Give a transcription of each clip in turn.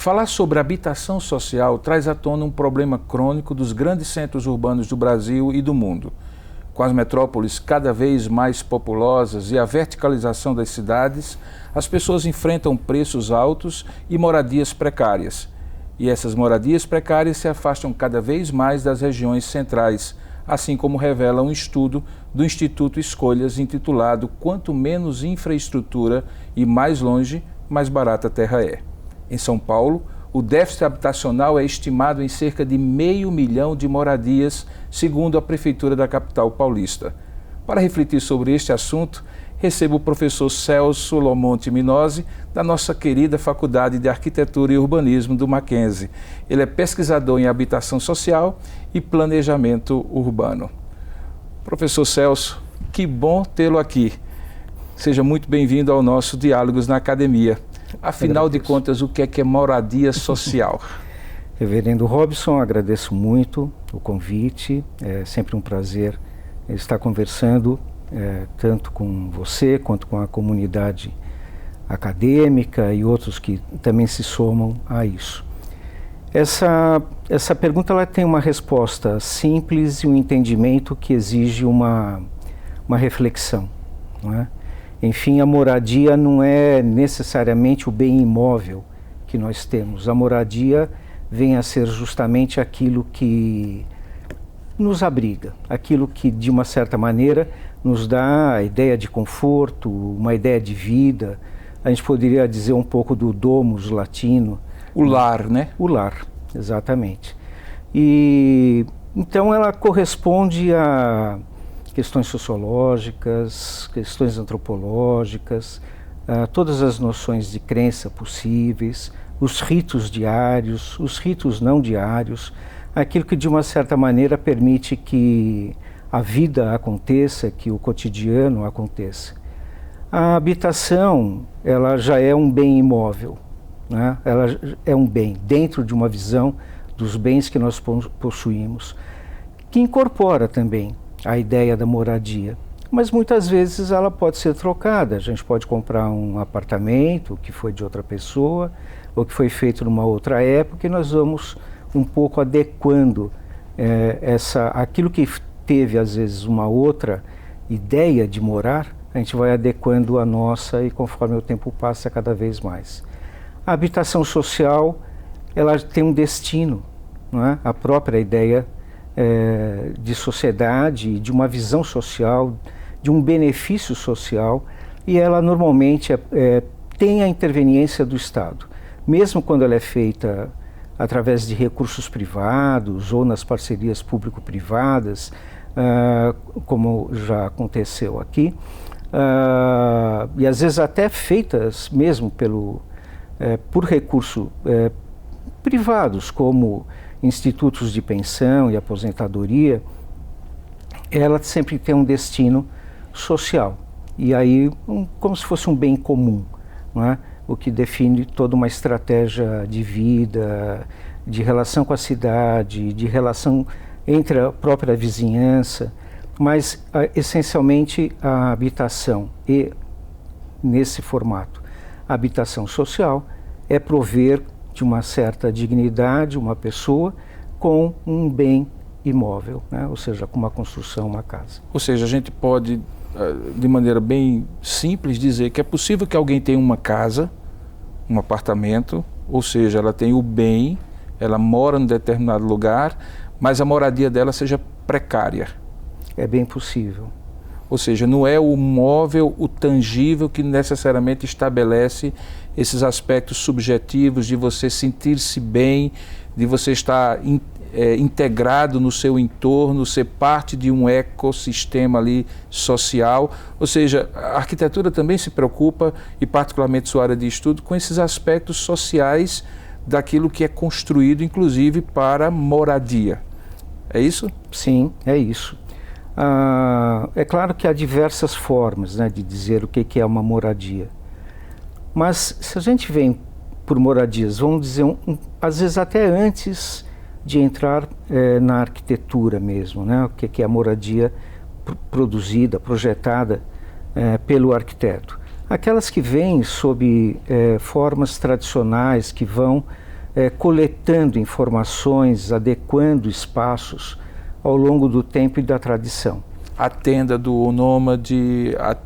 Falar sobre habitação social traz à tona um problema crônico dos grandes centros urbanos do Brasil e do mundo. Com as metrópoles cada vez mais populosas e a verticalização das cidades, as pessoas enfrentam preços altos e moradias precárias. E essas moradias precárias se afastam cada vez mais das regiões centrais, assim como revela um estudo do Instituto Escolhas intitulado "Quanto menos infraestrutura e mais longe, mais barata a terra é". Em São Paulo, o déficit habitacional é estimado em cerca de 500 mil de moradias, segundo a Prefeitura da capital paulista. Para refletir sobre este assunto, recebo o professor Celso Lomonte Minozzi, da nossa querida Faculdade de Arquitetura e Urbanismo do Mackenzie. Ele é pesquisador em habitação social e planejamento urbano. Professor Celso, que bom tê-lo aqui. Seja muito bem-vindo ao nosso Diálogos na Academia. Afinal de contas, o que é moradia social? Reverendo Robson, agradeço muito o convite. É sempre um prazer estar conversando tanto com você quanto com a comunidade acadêmica e outros que também se somam a isso. Essa pergunta ela tem uma resposta simples e um entendimento que exige uma reflexão, não é? Enfim, a moradia não é necessariamente o bem imóvel que nós temos. A moradia vem a ser justamente aquilo que nos abriga, aquilo que, de uma certa maneira, nos dá a ideia de conforto, uma ideia de vida. A gente poderia dizer um pouco do domus latino. O lar, né? O lar, exatamente. E então ela corresponde a questões sociológicas, questões antropológicas, todas as noções de crença possíveis, os ritos diários, os ritos não diários, aquilo que de uma certa maneira permite que a vida aconteça, que o cotidiano aconteça. A habitação, ela já é um bem imóvel, né? Ela é um bem dentro de uma visão dos bens que nós possuímos, que incorpora também a ideia da moradia, mas muitas vezes ela pode ser trocada. A gente pode comprar um apartamento que foi de outra pessoa ou que foi feito numa outra época e nós vamos um pouco adequando aquilo que teve às vezes uma outra ideia de morar, a gente vai adequando a nossa e conforme o tempo passa cada vez mais. A habitação social, ela tem um destino, não é? A própria ideia de sociedade, de uma visão social, de um benefício social, e ela normalmente tem a interveniência do Estado. Mesmo quando ela é feita através de recursos privados ou nas parcerias público-privadas, como já aconteceu aqui, e às vezes até feitas mesmo por recursos privados, como institutos de pensão e aposentadoria, ela sempre tem um destino social. E aí, como se fosse um bem comum, não é? O que define toda uma estratégia de vida, de relação com a cidade, de relação entre a própria vizinhança, mas essencialmente a habitação, e nesse formato, a habitação social é prover de uma certa dignidade uma pessoa com um bem imóvel, né? Ou seja, com uma construção, uma casa. Ou seja, a gente pode, de maneira bem simples, dizer que é possível que alguém tenha uma casa, um apartamento, ou seja, ela tem o bem, ela mora em determinado lugar, mas a moradia dela seja precária. É bem possível. Ou seja, não é o móvel, o tangível que necessariamente estabelece esses aspectos subjetivos de você sentir-se bem, de você estar integrado no seu entorno, ser parte de um ecossistema ali social. Ou seja, a arquitetura também se preocupa, e particularmente sua área de estudo, com esses aspectos sociais daquilo que é construído, inclusive para moradia. É isso? Sim, é isso. É claro que há diversas formas, né, de dizer o que é uma moradia. Mas se a gente vem por moradias, vamos dizer, às vezes até antes de entrar na arquitetura mesmo, né, o que é a moradia produzida, projetada pelo arquiteto. Aquelas que vêm sob formas tradicionais, que vão coletando informações, adequando espaços ao longo do tempo e da tradição. A tenda do nômade, a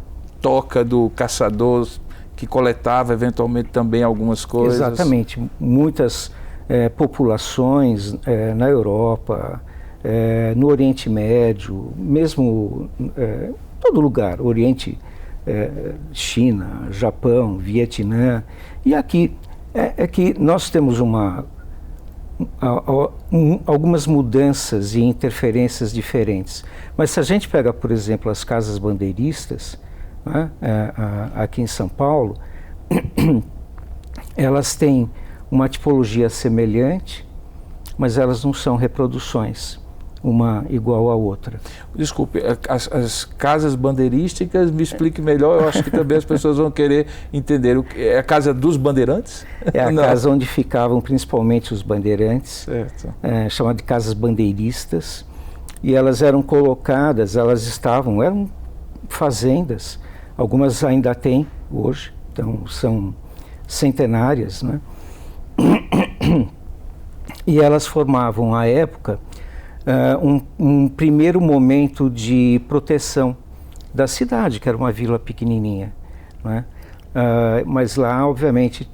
toca do caçador que coletava eventualmente também algumas coisas. Exatamente. Muitas populações na Europa, no Oriente Médio, mesmo em todo lugar, Oriente, China, Japão, Vietnã. E aqui é que nós temos algumas mudanças e interferências diferentes. Mas se a gente pega, por exemplo, as casas bandeiristas, né, aqui em São Paulo, elas têm uma tipologia semelhante, mas elas não são reproduções, uma igual à outra. Desculpe, as casas bandeirísticas, me explique melhor, eu acho que também as pessoas vão querer entender. É a casa dos bandeirantes? É a casa onde ficavam principalmente os bandeirantes, chamada de casas bandeiristas, e elas eram colocadas, eram fazendas, algumas ainda têm hoje, então são centenárias, né? E elas formavam, à época, um primeiro momento de proteção da cidade, que era uma vila pequenininha, né? Mas lá, obviamente,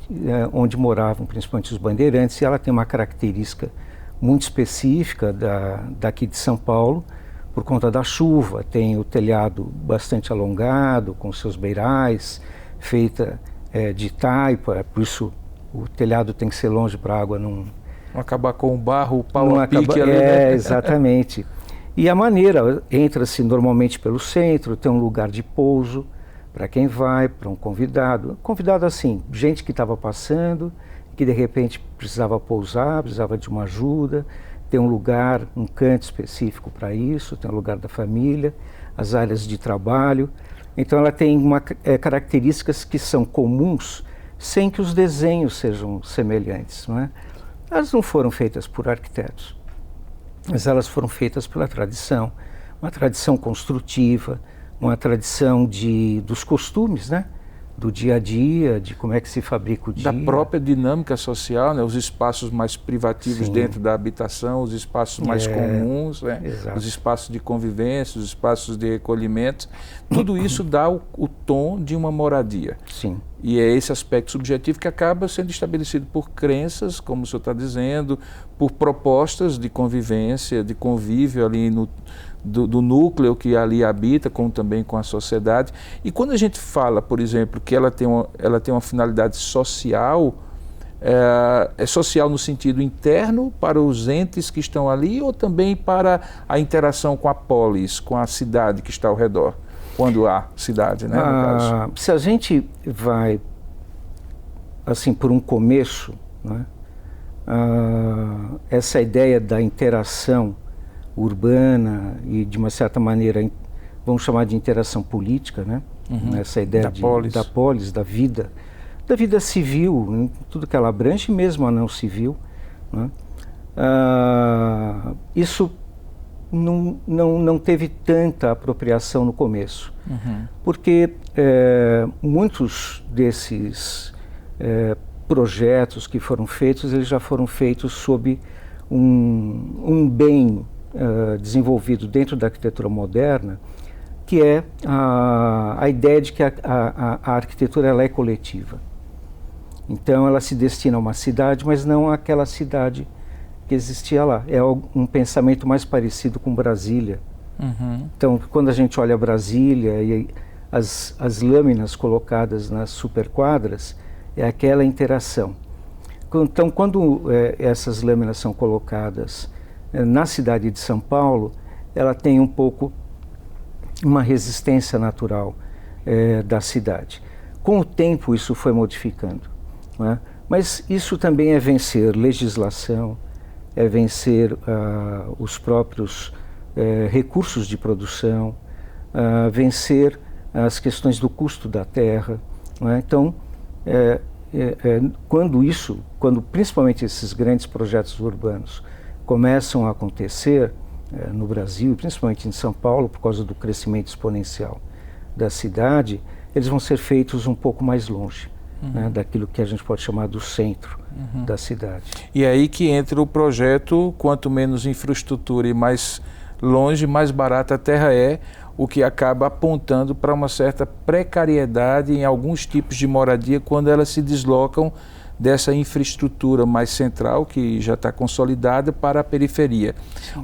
onde moravam principalmente os bandeirantes, e ela tem uma característica muito específica daqui de São Paulo, por conta da chuva. Tem o telhado bastante alongado, com seus beirais, feita de taipa, por isso o telhado tem que ser longe para a água não acabar com o barro, o pau a pique ali, né? Exatamente. E a maneira, entra-se normalmente pelo centro, tem um lugar de pouso para quem vai, para um convidado. Convidado assim, gente que estava passando, que de repente precisava pousar, precisava de uma ajuda. Tem um lugar, um canto específico para isso, tem o lugar da família, as áreas de trabalho. Então ela tem características que são comuns, sem que os desenhos sejam semelhantes, não é? Elas não foram feitas por arquitetos, mas elas foram feitas pela tradição, uma tradição construtiva, uma tradição dos costumes, né? Do dia a dia, de como é que se fabrica o dia. Da própria dinâmica social, né? Os espaços mais privativos Sim. Dentro da habitação, os espaços mais comuns, né? Os espaços de convivência, os espaços de recolhimento. Tudo isso dá o tom de uma moradia. Sim. E é esse aspecto subjetivo que acaba sendo estabelecido por crenças, como o senhor está dizendo, por propostas de convivência, de convívio ali do núcleo que ali habita, como também com a sociedade. E quando a gente fala, por exemplo, que ela tem uma finalidade social, é social no sentido interno para os entes que estão ali ou também para a interação com a polis, com a cidade que está ao redor? Quando há cidade, né, no caso. Se a gente vai, assim, por um começo, né, essa ideia da interação urbana e, de uma certa maneira, vamos chamar de interação política, né? Essa ideia da polis, da vida civil, em tudo que ela abrange, mesmo a não civil, né? Isso não teve tanta apropriação no começo, porque muitos desses projetos que foram feitos, eles já foram feitos sob um bem desenvolvido dentro da arquitetura moderna, que é a ideia de que a arquitetura ela é coletiva. Então ela se destina a uma cidade, mas não àquela cidade que existia lá. É um pensamento mais parecido com Brasília. Então, quando a gente olha Brasília e as lâminas colocadas nas superquadras, é aquela interação. Então, quando essas lâminas são colocadas na cidade de São Paulo, ela tem um pouco uma resistência natural da cidade. Com o tempo, isso foi modificando, não é? Mas isso também é vencer legislação, é vencer os próprios recursos de produção, vencer as questões do custo da terra, não é? Então, quando principalmente esses grandes projetos urbanos começam a acontecer no Brasil, principalmente em São Paulo, por causa do crescimento exponencial da cidade, eles vão ser feitos um pouco mais longe. né, daquilo que a gente pode chamar do centro da cidade. E é aí que entra o projeto, quanto menos infraestrutura e mais longe, mais barata a terra é, o que acaba apontando para uma certa precariedade em alguns tipos de moradia quando elas se deslocam dessa infraestrutura mais central, que já está consolidada, para a periferia.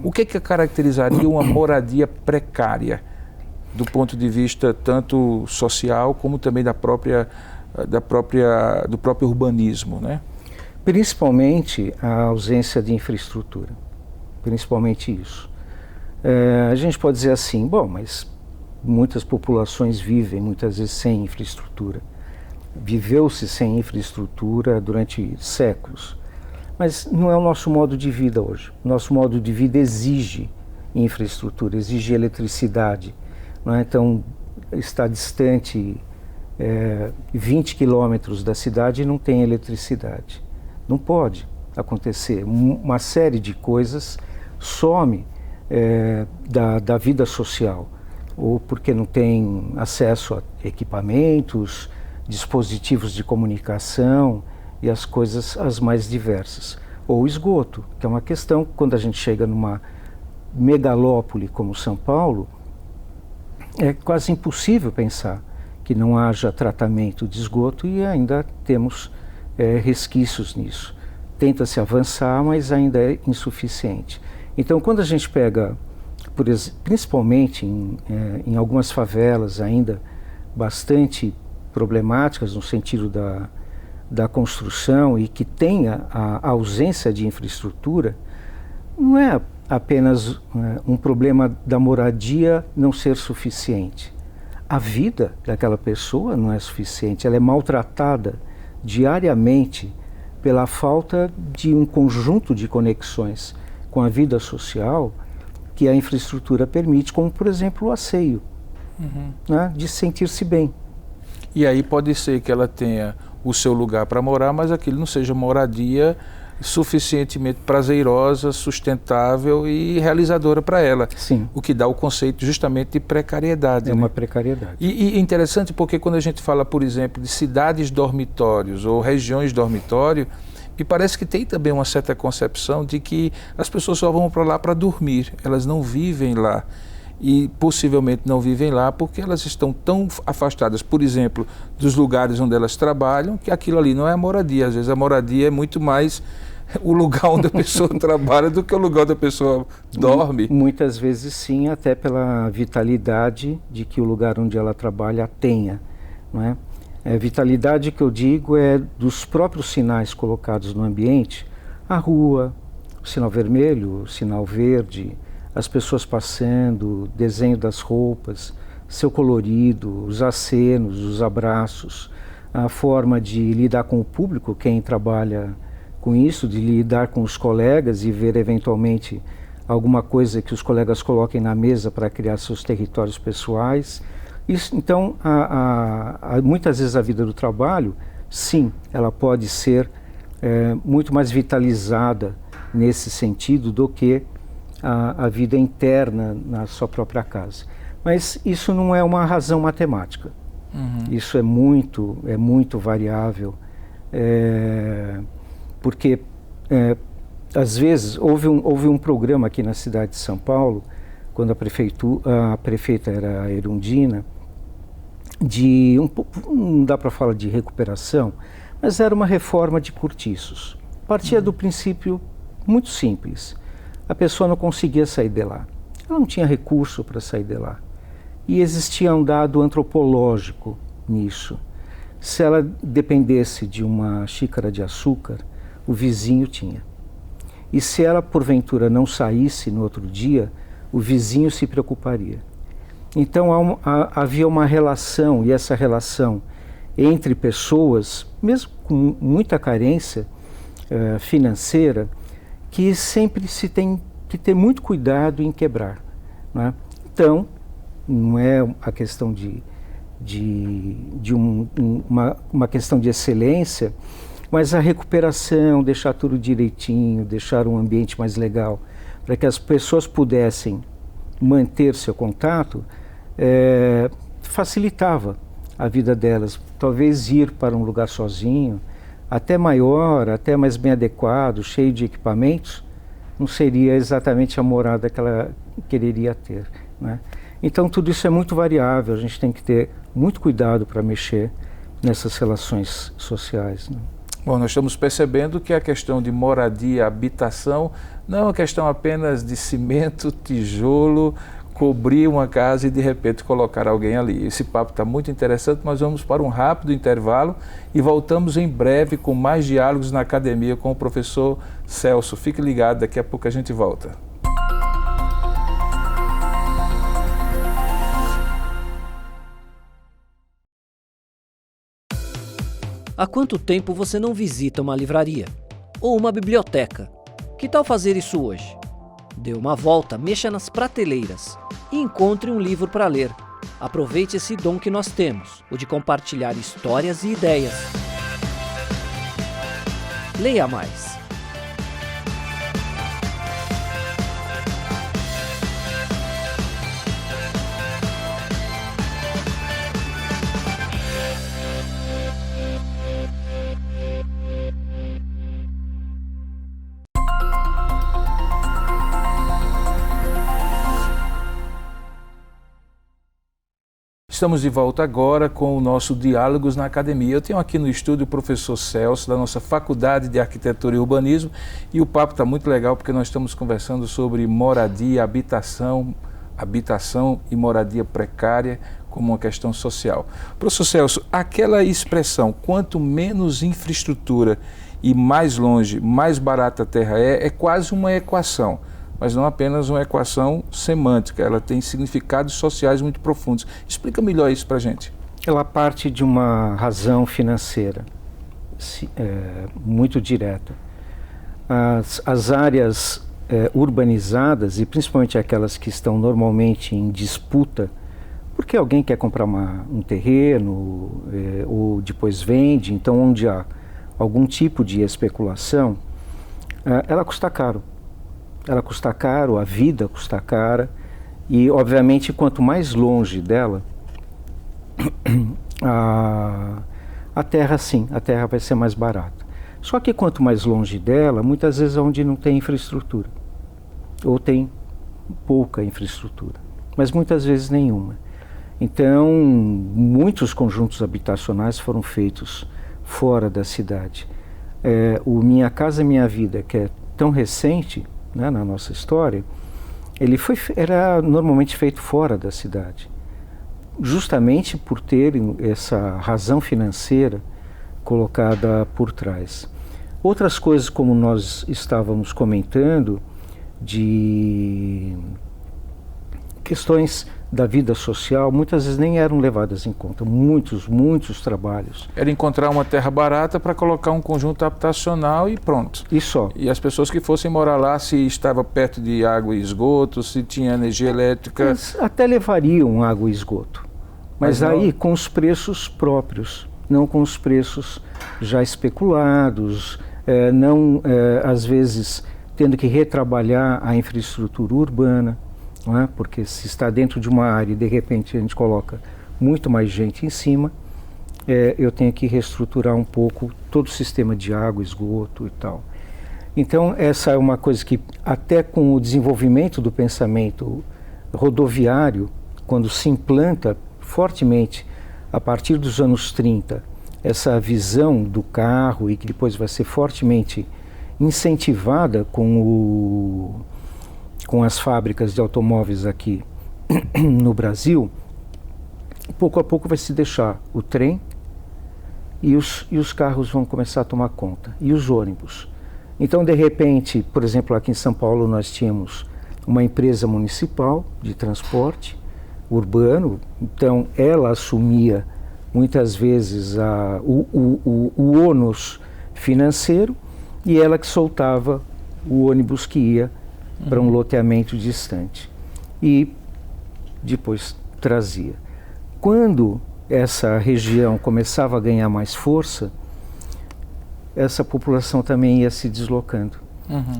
O que caracterizaria uma moradia precária, do ponto de vista tanto social como também do próprio urbanismo, né? Principalmente a ausência de infraestrutura, principalmente isso. A gente pode dizer assim, bom, mas muitas populações vivem muitas vezes sem infraestrutura. Viveu-se sem infraestrutura durante séculos, mas não é o nosso modo de vida hoje. Nosso modo de vida exige infraestrutura, exige eletricidade, não é? Então, está distante 20 quilômetros da cidade e não tem eletricidade. Não pode acontecer. Uma série de coisas some da vida social, ou porque não tem acesso a equipamentos, dispositivos de comunicação e as coisas as mais diversas. Ou esgoto, que é uma questão, quando a gente chega numa megalópole como São Paulo, é quase impossível pensar que não haja tratamento de esgoto e ainda temos resquícios nisso. Tenta-se avançar, mas ainda é insuficiente. Então, quando a gente pega, principalmente em algumas favelas ainda bastante problemáticas no sentido da construção e que tenha a ausência de infraestrutura, não é apenas um problema da moradia não ser suficiente. A vida daquela pessoa não é suficiente, ela é maltratada diariamente pela falta de um conjunto de conexões com a vida social que a infraestrutura permite, como por exemplo o asseio, né, de sentir-se bem. E aí pode ser que ela tenha o seu lugar para morar, mas aquilo não seja moradia suficientemente prazerosa, sustentável e realizadora para ela. Sim. O que dá o conceito justamente de precariedade. É uma precariedade. E é interessante porque quando a gente fala, por exemplo, de cidades dormitórios ou regiões dormitório, me parece que tem também uma certa concepção de que as pessoas só vão para lá para dormir, elas não vivem lá. E possivelmente não vivem lá porque elas estão tão afastadas, por exemplo, dos lugares onde elas trabalham, que aquilo ali não é a moradia. Às vezes a moradia é muito mais o lugar onde a pessoa trabalha do que o lugar onde a pessoa dorme. Muitas vezes sim, até pela vitalidade de que o lugar onde ela trabalha tenha, não é? Vitalidade que eu digo é dos próprios sinais colocados no ambiente, a rua, o sinal vermelho, o sinal verde, as pessoas passando, o desenho das roupas, seu colorido, os acenos, os abraços, a forma de lidar com o público, quem trabalha com isso, de lidar com os colegas e ver eventualmente alguma coisa que os colegas coloquem na mesa para criar seus territórios pessoais. Isso, então, muitas vezes a vida do trabalho, sim, ela pode ser muito mais vitalizada nesse sentido do que a vida interna na sua própria casa. Mas isso não é uma razão matemática. Isso é muito variável, porque às vezes houve um programa aqui na cidade de São Paulo, quando a prefeita era a Erundina, não dá para falar de recuperação, mas era uma reforma de cortiços. Partia do princípio muito simples. A pessoa não conseguia sair de lá. Ela não tinha recurso para sair de lá. E existia um dado antropológico nisso. Se ela dependesse de uma xícara de açúcar, o vizinho tinha. E se ela, porventura, não saísse no outro dia, o vizinho se preocuparia. Então havia uma relação, e essa relação entre pessoas, mesmo com muita carência financeira, que sempre se tem que ter muito cuidado em quebrar, né? Então, não é a questão uma questão de excelência, mas a recuperação, deixar tudo direitinho, deixar um ambiente mais legal, para que as pessoas pudessem manter seu contato, facilitava a vida delas. Talvez ir para um lugar sozinho, até maior, até mais bem adequado, cheio de equipamentos, não seria exatamente a morada que ela quereria ter, né? Então tudo isso é muito variável, a gente tem que ter muito cuidado para mexer nessas relações sociais, né? Bom, nós estamos percebendo que a questão de moradia, habitação, não é uma questão apenas de cimento, tijolo, cobrir uma casa e de repente colocar alguém ali. Esse papo está muito interessante, mas vamos para um rápido intervalo e voltamos em breve com mais diálogos na academia com o professor Celso. Fique ligado, daqui a pouco a gente volta. Há quanto tempo você não visita uma livraria? Ou uma biblioteca? Que tal fazer isso hoje? Dê uma volta, mexa nas prateleiras e encontre um livro para ler. Aproveite esse dom que nós temos, o de compartilhar histórias e ideias. Leia mais. Estamos de volta agora com o nosso Diálogos na Academia. Eu tenho aqui no estúdio o professor Celso, da nossa Faculdade de Arquitetura e Urbanismo, e o papo está muito legal porque nós estamos conversando sobre moradia, habitação e moradia precária como uma questão social. Professor Celso, aquela expressão, quanto menos infraestrutura e mais longe, mais barata a terra é quase uma equação. Mas não apenas uma equação semântica, ela tem significados sociais muito profundos. Explica melhor isso para a gente. Ela parte de uma razão financeira muito direta. As áreas urbanizadas, e principalmente aquelas que estão normalmente em disputa, porque alguém quer comprar um terreno ou depois vende, então onde há algum tipo de especulação, ela custa caro. Ela custa caro, a vida custa cara, e obviamente quanto mais longe dela, a terra sim, a terra vai ser mais barata. Só que quanto mais longe dela, muitas vezes é onde não tem infraestrutura, ou tem pouca infraestrutura, mas muitas vezes nenhuma. Então, muitos conjuntos habitacionais foram feitos fora da cidade. O Minha Casa Minha Vida, que é tão recente, né, na nossa história, era normalmente feito fora da cidade, justamente por ter essa razão financeira colocada por trás. Outras coisas, como nós estávamos comentando, de questões da vida social, muitas vezes nem eram levadas em conta. Muitos trabalhos. Era encontrar uma terra barata para colocar um conjunto habitacional e pronto. E só. E as pessoas que fossem morar lá, se estava perto de água e esgoto, se tinha energia elétrica... Eles até levariam água e esgoto, mas não... aí com os preços próprios, não com os preços já especulados, às vezes tendo que retrabalhar a infraestrutura urbana. Não é? Porque se está dentro de uma área e de repente a gente coloca muito mais gente em cima, eu tenho que reestruturar um pouco todo o sistema de água, esgoto e tal. Então essa é uma coisa que até com o desenvolvimento do pensamento rodoviário, quando se implanta fortemente a partir dos anos 30, essa visão do carro e que depois vai ser fortemente incentivada com as fábricas de automóveis aqui no Brasil, pouco a pouco vai se deixar o trem e os carros vão começar a tomar conta, e os ônibus. Então, de repente, por exemplo, aqui em São Paulo nós tínhamos uma empresa municipal de transporte urbano, então ela assumia muitas vezes o ônus financeiro e ela que soltava o ônibus que ia para um loteamento distante e depois trazia. Quando essa região começava a ganhar mais força, essa população também ia se deslocando,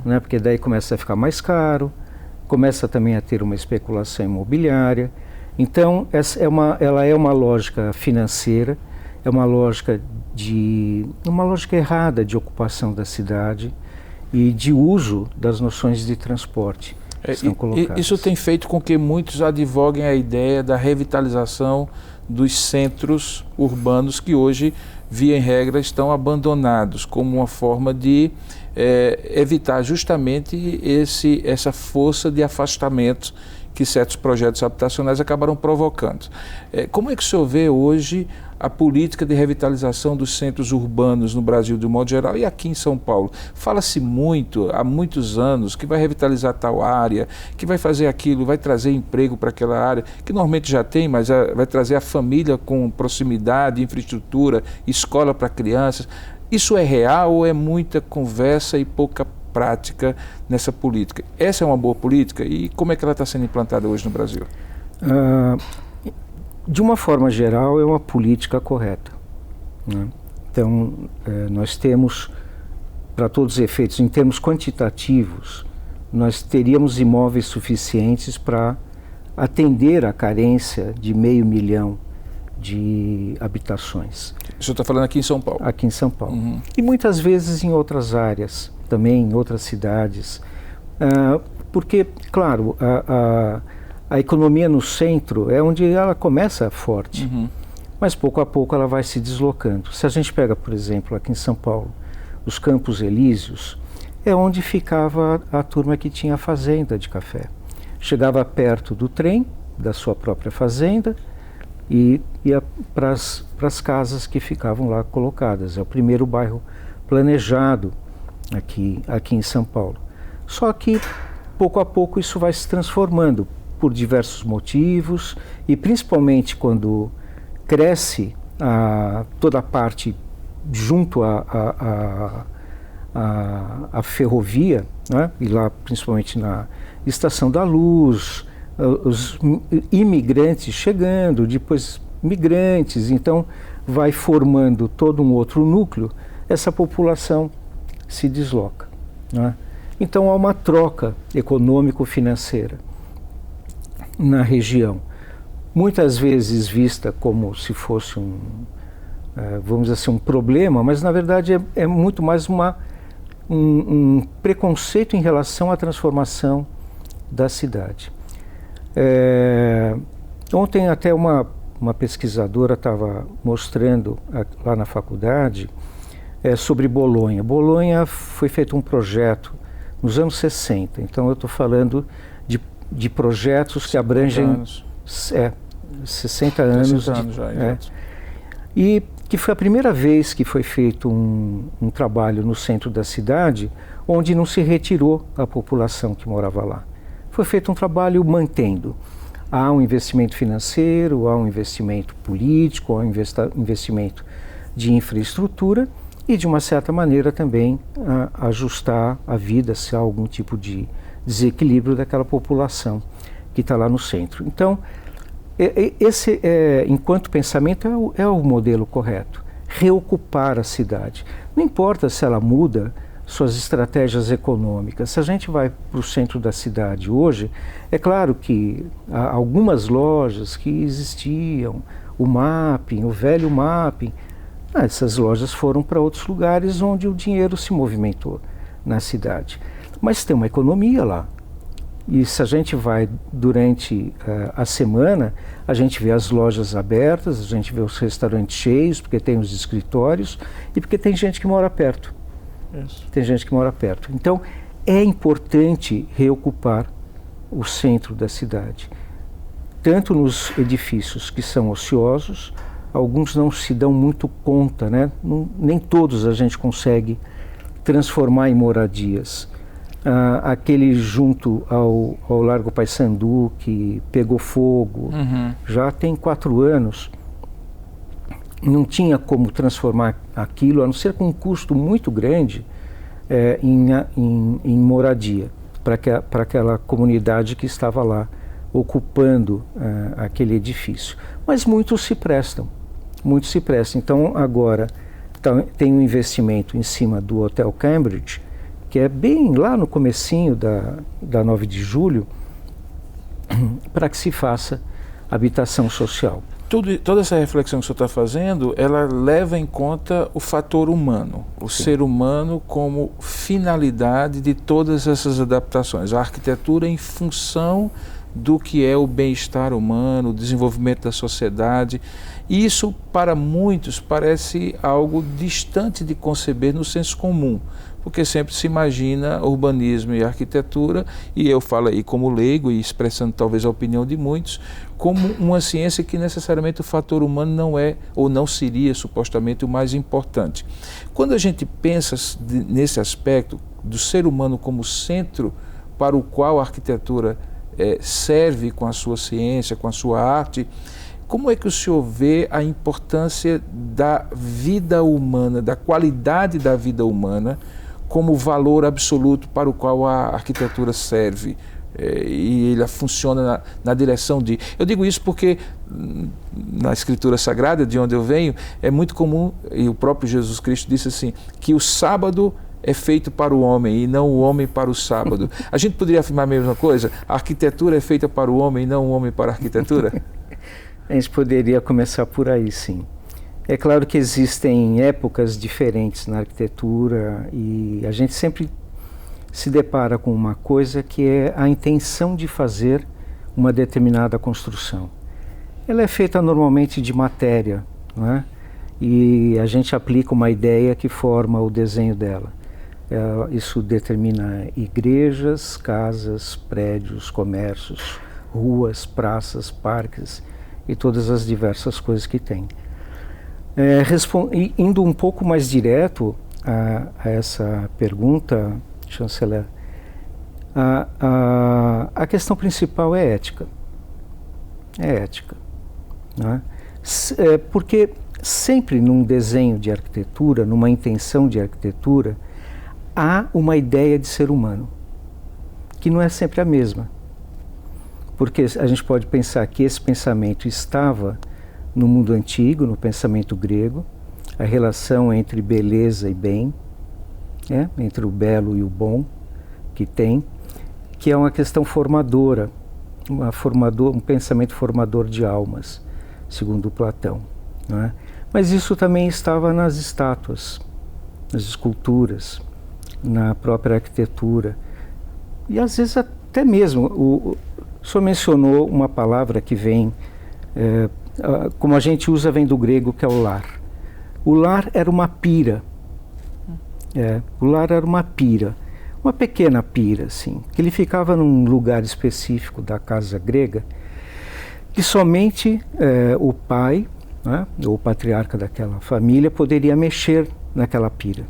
né? Porque daí começa a ficar mais caro, começa também a ter uma especulação imobiliária, Então, ela é uma lógica financeira, é uma lógica errada de ocupação da cidade e de uso das noções de transporte que estão colocadas. Isso tem feito com que muitos advoguem a ideia da revitalização dos centros urbanos que hoje, via em regra, estão abandonados, como uma forma de evitar justamente essa força de afastamento que certos projetos habitacionais acabaram provocando. Como é que o senhor vê hoje a política de revitalização dos centros urbanos no Brasil de um modo geral e aqui em São Paulo? Fala-se muito, há muitos anos, que vai revitalizar tal área, que vai fazer aquilo, vai trazer emprego para aquela área, que normalmente já tem, mas vai trazer a família com proximidade, infraestrutura, escola para crianças. Isso é real ou é muita conversa e pouca prática nessa política? Essa é uma boa política e como é que ela está sendo implantada hoje no Brasil? De uma forma geral, é uma política correta, né? Então, nós temos, para todos os efeitos, em termos quantitativos, nós teríamos imóveis suficientes para atender a carência de 500 mil de habitações. O senhor está falando aqui em São Paulo? Aqui em São Paulo. Uhum. E muitas vezes em outras áreas, também em outras cidades. Porque, claro, a economia no centro é onde ela começa forte, uhum, mas pouco a pouco ela vai se deslocando. Se a gente pega, por exemplo, aqui em São Paulo, os Campos Elíseos, é onde ficava a turma que tinha fazenda de café. Chegava perto do trem, da sua própria fazenda, e ia para as casas que ficavam lá colocadas. É o primeiro bairro planejado aqui em São Paulo. Só que, pouco a pouco, isso vai se transformando por diversos motivos, e principalmente quando cresce toda a parte junto à ferrovia, né? E lá principalmente na Estação da Luz, os imigrantes chegando, depois migrantes, então vai formando todo um outro núcleo, essa população se desloca, né? Então há uma troca econômico-financeira na região, muitas vezes vista como se fosse vamos dizer assim, um problema, mas na verdade é muito mais um preconceito em relação à transformação da cidade. Ontem até uma pesquisadora estava mostrando lá na faculdade sobre Bolonha. Bolonha foi feito um projeto nos anos 60, então eu estou falando de projetos que abrangem 60 anos. 60 anos já, exato. E que foi a primeira vez que foi feito um trabalho no centro da cidade onde não se retirou a população que morava lá. Foi feito um trabalho mantendo. Há um investimento financeiro, há um investimento político, há um investimento de infraestrutura e, de uma certa maneira, também ajustar a vida se há algum tipo de desequilíbrio daquela população que está lá no centro. Então, esse, enquanto pensamento, é o modelo correto. Reocupar a cidade. Não importa se ela muda suas estratégias econômicas. Se a gente vai para o centro da cidade hoje, é claro que há algumas lojas que existiam, o mapping, o velho mapping, essas lojas foram para outros lugares onde o dinheiro se movimentou na cidade. Mas tem uma economia lá. E se a gente vai durante a semana, a gente vê as lojas abertas, a gente vê os restaurantes cheios, porque tem os escritórios e porque tem gente que mora perto. Isso. Tem gente que mora perto. Então, é importante reocupar o centro da cidade. Tanto nos edifícios que são ociosos, alguns não se dão muito conta, né? Nem todos a gente consegue transformar em moradias. Aquele junto ao Largo Paissandu, que pegou fogo, já tem 4 anos, não tinha como transformar aquilo, a não ser com um custo muito grande em moradia, para aquela comunidade que estava lá ocupando aquele edifício. Mas muitos se prestam. Então agora tem um investimento em cima do Hotel Cambridge, que é bem lá no comecinho da 9 de julho, para que se faça habitação social. Toda essa reflexão que o senhor está fazendo, ela leva em conta o fator humano, o ser humano como finalidade de todas essas adaptações. A arquitetura em função do que é o bem-estar humano, o desenvolvimento da sociedade. E isso, para muitos, parece algo distante de conceber no senso comum, porque sempre se imagina urbanismo e arquitetura, e eu falo aí como leigo e expressando talvez a opinião de muitos, como uma ciência que necessariamente o fator humano não é ou não seria supostamente o mais importante. Quando a gente pensa nesse aspecto do ser humano como centro para o qual a arquitetura serve com a sua ciência, com a sua arte, como é que o senhor vê a importância da vida humana, da qualidade da vida humana, como valor absoluto para o qual a arquitetura serve? E ela funciona na direção de... Eu digo isso porque na Escritura Sagrada, de onde eu venho, é muito comum, e o próprio Jesus Cristo disse assim, que o sábado é feito para o homem e não o homem para o sábado. A gente poderia afirmar a mesma coisa? A arquitetura é feita para o homem e não o homem para a arquitetura? A gente poderia começar por aí, sim. É claro que existem épocas diferentes na arquitetura e a gente sempre se depara com uma coisa que é a intenção de fazer uma determinada construção. Ela é feita normalmente de matéria, não é? E a gente aplica uma ideia que forma o desenho dela. Isso determina igrejas, casas, prédios, comércios, ruas, praças, parques e todas as diversas coisas que tem. Indo um pouco mais direto a essa pergunta, chanceler, a questão principal é ética. É ética. Né? Porque sempre num desenho de arquitetura, numa intenção de arquitetura, há uma ideia de ser humano, que não é sempre a mesma. Porque a gente pode pensar que esse pensamento estava no mundo antigo, no pensamento grego, a relação entre beleza e bem, entre o belo e o bom, que é uma questão formadora, um pensamento formador de almas, segundo Platão. Não é? Mas isso também estava nas estátuas, nas esculturas, na própria arquitetura. E às vezes até mesmo, o senhor mencionou uma palavra que vem, como a gente usa, vem do grego, que é o lar. O lar era uma pira. O lar era uma pira, uma pequena pira, assim, que ele ficava num lugar específico da casa grega, que somente o pai, né, ou o patriarca daquela família, poderia mexer naquela pira.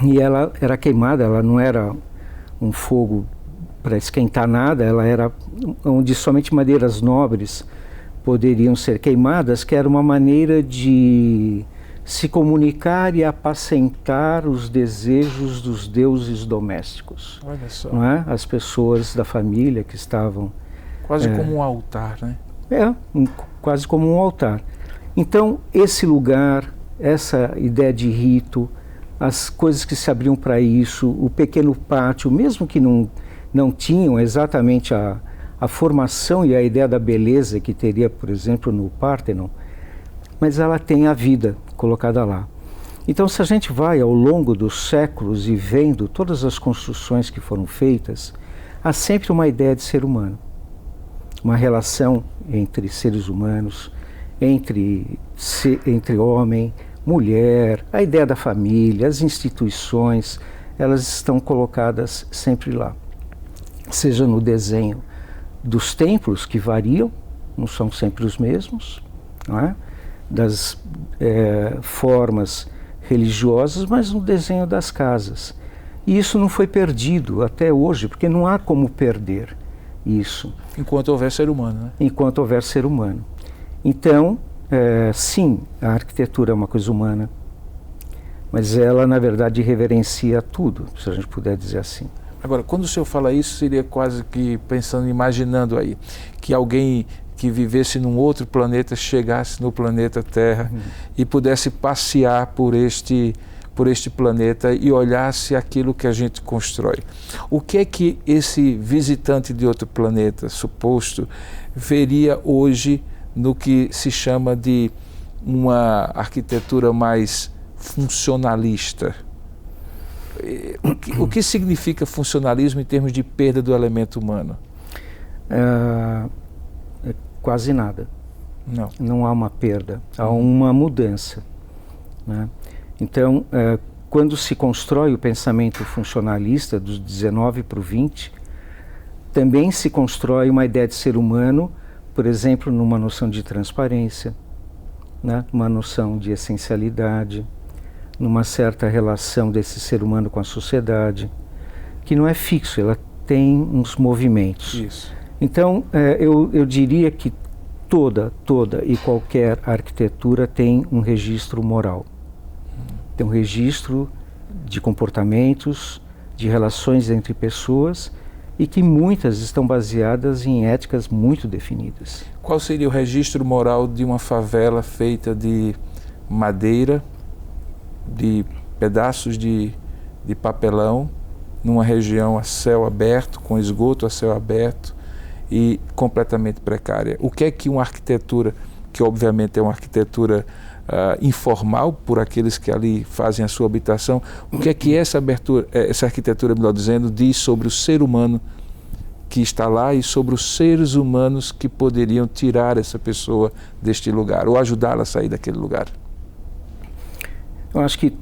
E ela era queimada, ela não era um fogo para esquentar nada, ela era onde somente madeiras nobres poderiam ser queimadas, que era uma maneira de se comunicar e apacentar os desejos dos deuses domésticos. Olha só. Não é? As pessoas da família que estavam... Quase como um altar, né? Quase como um altar. Então, esse lugar, essa ideia de rito, as coisas que se abriam para isso, o pequeno pátio, mesmo que não tinham exatamente a formação e a ideia da beleza que teria, por exemplo, no Párthenon, mas ela tem a vida colocada lá. Então, se a gente vai ao longo dos séculos e vendo todas as construções que foram feitas, há sempre uma ideia de ser humano, uma relação entre seres humanos, entre homem, mulher, a ideia da família, as instituições, elas estão colocadas sempre lá. Seja no desenho dos templos, que variam, não são sempre os mesmos, não é? Das formas religiosas, mas no desenho das casas. E isso não foi perdido até hoje, porque não há como perder isso. Enquanto houver ser humano, né? Enquanto houver ser humano. Então, sim, a arquitetura é uma coisa humana, mas ela, na verdade, reverencia tudo, se a gente puder dizer assim. Agora, quando o senhor fala isso, seria quase que pensando, imaginando aí, que alguém que vivesse num outro planeta chegasse no planeta Terra e pudesse passear por por este planeta e olhasse aquilo que a gente constrói. O que é que esse visitante de outro planeta, suposto, veria hoje no que se chama de uma arquitetura mais funcionalista? O que significa funcionalismo em termos de perda do elemento humano? Quase nada. Não há uma perda, há uma mudança, né? Então, quando se constrói o pensamento funcionalista dos 19 para o 20, também se constrói uma ideia de ser humano, por exemplo, numa noção de transparência, né? Uma noção de essencialidade, numa certa relação desse ser humano com a sociedade, que não é fixo, ela tem uns movimentos. Isso. Então, eu diria que toda e qualquer arquitetura tem um registro moral. Tem um registro de comportamentos, de relações entre pessoas, e que muitas estão baseadas em éticas muito definidas. Qual seria o registro moral de uma favela feita de madeira, de pedaços de papelão, numa região a céu aberto, com esgoto a céu aberto e completamente precária? O que é que uma arquitetura, que obviamente é uma arquitetura informal por aqueles que ali fazem a sua habitação, o que é que essa arquitetura, melhor dizendo, diz sobre o ser humano que está lá e sobre os seres humanos que poderiam tirar essa pessoa deste lugar ou ajudá-la a sair daquele lugar? Eu acho que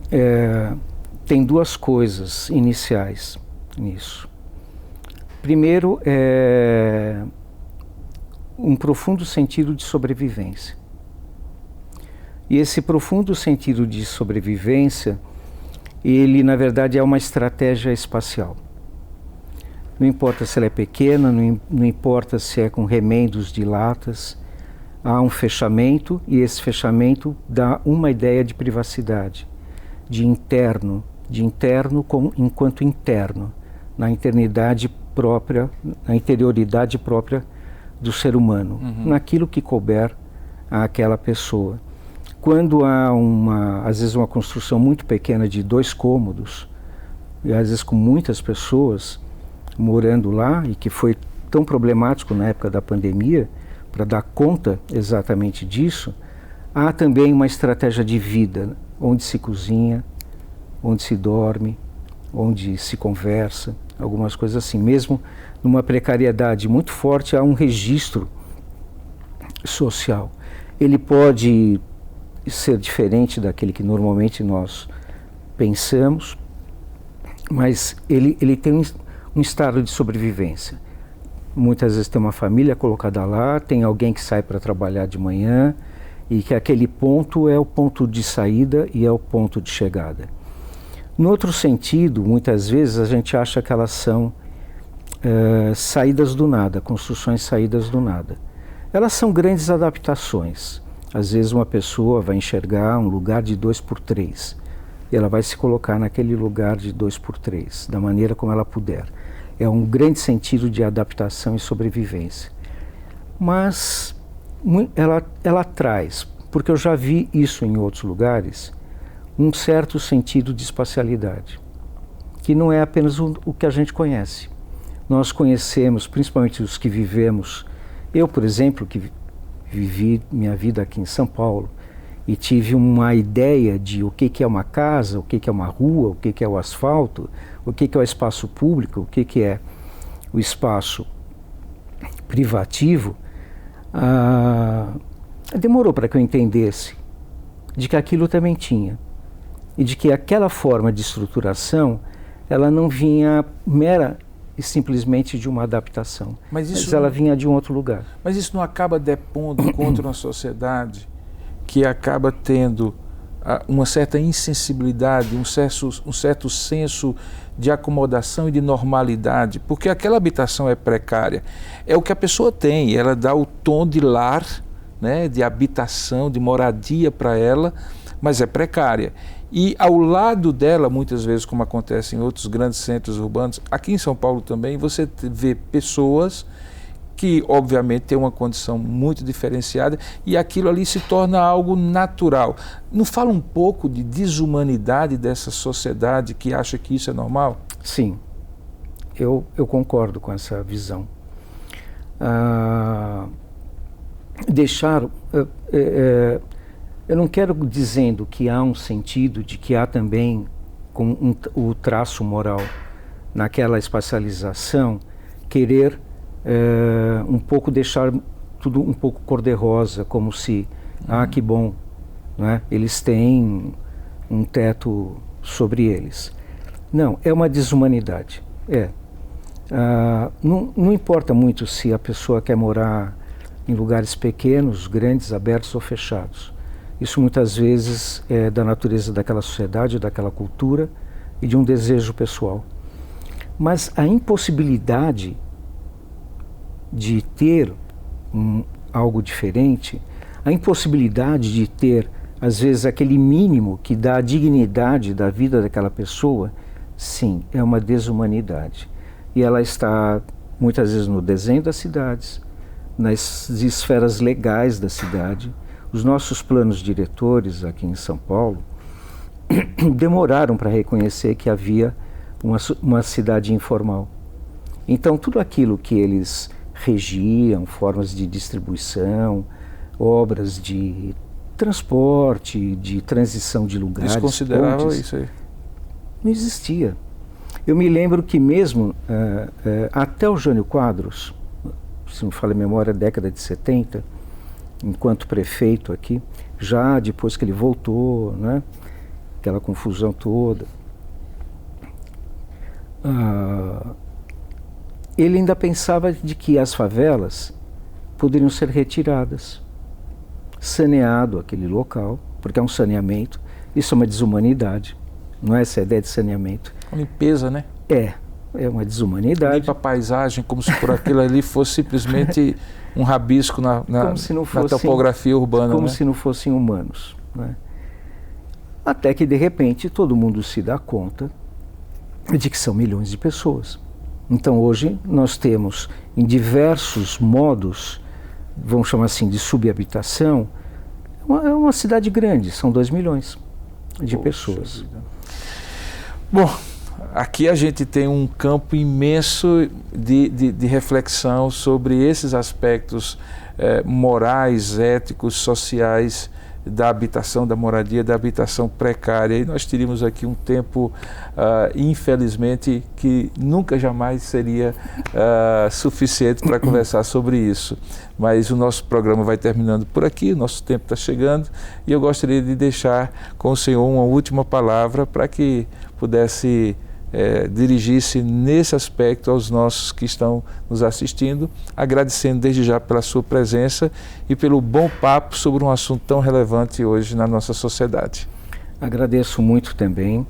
tem duas coisas iniciais nisso. Primeiro, um profundo sentido de sobrevivência. E esse profundo sentido de sobrevivência, ele na verdade é uma estratégia espacial. Não importa se ela é pequena, não importa se é com remendos de latas, há um fechamento e esse fechamento dá uma ideia de privacidade, de interno enquanto interno, na internadade própria, na interioridade própria do ser humano, naquilo que couber àquela pessoa. Quando há às vezes uma construção muito pequena de 2 cômodos, e às vezes com muitas pessoas morando lá, e que foi tão problemático na época da pandemia, para dar conta exatamente disso, há também uma estratégia de vida, onde se cozinha, onde se dorme, onde se conversa, algumas coisas assim. Mesmo numa precariedade muito forte, há um registro social. Ele pode ser diferente daquele que normalmente nós pensamos, mas ele tem um estado de sobrevivência. Muitas vezes tem uma família colocada lá, tem alguém que sai para trabalhar de manhã e que aquele ponto é o ponto de saída e é o ponto de chegada. No outro sentido, muitas vezes a gente acha que elas são saídas do nada, construções saídas do nada. Elas são grandes adaptações. Às vezes uma pessoa vai enxergar um lugar de 2x3 e ela vai se colocar naquele lugar de 2x3, da maneira como ela puder. É um grande sentido de adaptação e sobrevivência. Mas ela traz, porque eu já vi isso em outros lugares, um certo sentido de espacialidade, que não é apenas o que a gente conhece. Nós conhecemos, principalmente os que vivemos, eu, por exemplo, que vivi minha vida aqui em São Paulo e tive uma ideia de o que é uma casa, o que é uma rua, o que é o asfalto, o que é o espaço público, o que é o espaço privativo, demorou para que eu entendesse de que aquilo também tinha e de que aquela forma de estruturação ela não vinha mera e simplesmente de uma adaptação, mas ela vinha de um outro lugar. Mas isso não acaba depondo contra uma sociedade que acaba tendo uma certa insensibilidade, um certo senso de acomodação e de normalidade, porque aquela habitação é precária. É o que a pessoa tem, ela dá o tom de lar, né, de habitação, de moradia para ela, mas é precária. E ao lado dela, muitas vezes, como acontece em outros grandes centros urbanos, aqui em São Paulo também, você vê pessoas que obviamente tem uma condição muito diferenciada e aquilo ali se torna algo natural. Não fala um pouco de desumanidade dessa sociedade que acha que isso é normal? Sim, eu concordo com essa visão. Eu não quero dizendo que há um sentido de que há também o traço moral naquela espacialização, querer um pouco deixar tudo um pouco cor-de-rosa, como se, que bom, né? Eles têm um teto sobre eles. Não, é uma desumanidade. Não importa muito se a pessoa quer morar em lugares pequenos, grandes, abertos ou fechados. Isso muitas vezes é da natureza daquela sociedade, daquela cultura e de um desejo pessoal. Mas a impossibilidade de ter algo diferente, a impossibilidade de ter, às vezes, aquele mínimo que dá a dignidade da vida daquela pessoa, sim, é uma desumanidade. E ela está, muitas vezes, no desenho das cidades, nas esferas legais da cidade. Os nossos planos diretores aqui em São Paulo demoraram para reconhecer que havia uma cidade informal. Então, tudo aquilo que eles regiam, formas de distribuição, obras de transporte, de transição de lugares, eles consideravam pontes, isso aí? Não existia. Eu me lembro que mesmo até o Jânio Quadros, se não falha a memória, década de 70, enquanto prefeito aqui, já depois que ele voltou, né, aquela confusão toda, ele ainda pensava de que as favelas poderiam ser retiradas, saneado aquele local, porque é um saneamento, isso é uma desumanidade, não é essa ideia de saneamento. Uma limpeza, né? É uma desumanidade. Limpa a paisagem, como se por aquilo ali fosse simplesmente um rabisco na topografia urbana. Como né? se não fossem humanos. Né? Até que, de repente, todo mundo se dá conta de que são milhões de pessoas. Então, hoje, nós temos, em diversos modos, vamos chamar assim, de subhabitação, é uma cidade grande, são 2 milhões de pessoas. Vida. Bom, aqui a gente tem um campo imenso de reflexão sobre esses aspectos morais, éticos, sociais da habitação, da moradia, da habitação precária. E nós teríamos aqui um tempo, infelizmente, que nunca jamais seria suficiente para conversar sobre isso. Mas o nosso programa vai terminando por aqui, o nosso tempo está chegando, e eu gostaria de deixar com o senhor uma última palavra para que pudesse dirigir-se nesse aspecto aos nossos que estão nos assistindo, agradecendo desde já pela sua presença e pelo bom papo sobre um assunto tão relevante hoje na nossa sociedade. Agradeço muito também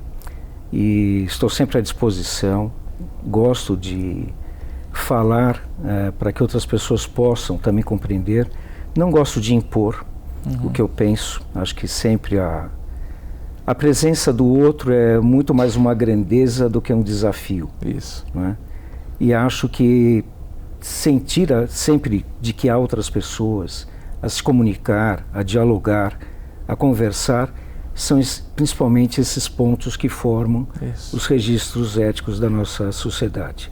e estou sempre à disposição, gosto de falar para que outras pessoas possam também compreender, não gosto de impor o que eu penso, acho que sempre a presença do outro é muito mais uma grandeza do que um desafio. Isso. Né? E acho que sentir sempre de que há outras pessoas a se comunicar, a dialogar, a conversar, são principalmente esses pontos que formam os registros éticos da nossa sociedade.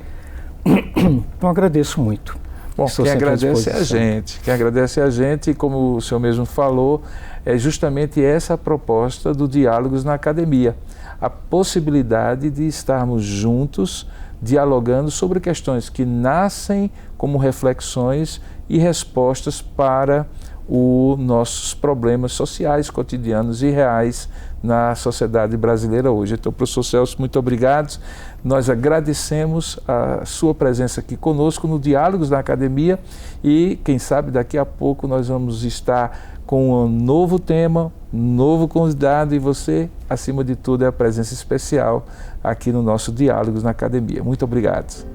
Então agradeço muito. Bom, quem agradece é a gente. Quem agradece é a gente, e como o senhor mesmo falou, é justamente essa a proposta do Diálogos na Academia. A possibilidade de estarmos juntos, dialogando sobre questões que nascem como reflexões e respostas para os nossos problemas sociais, cotidianos e reais na sociedade brasileira hoje. Então, professor Celso, muito obrigado. Nós agradecemos a sua presença aqui conosco no Diálogos da Academia e, quem sabe, daqui a pouco nós vamos estar com um novo tema, um novo convidado, e você, acima de tudo, é a presença especial aqui no nosso Diálogos na Academia. Muito obrigado.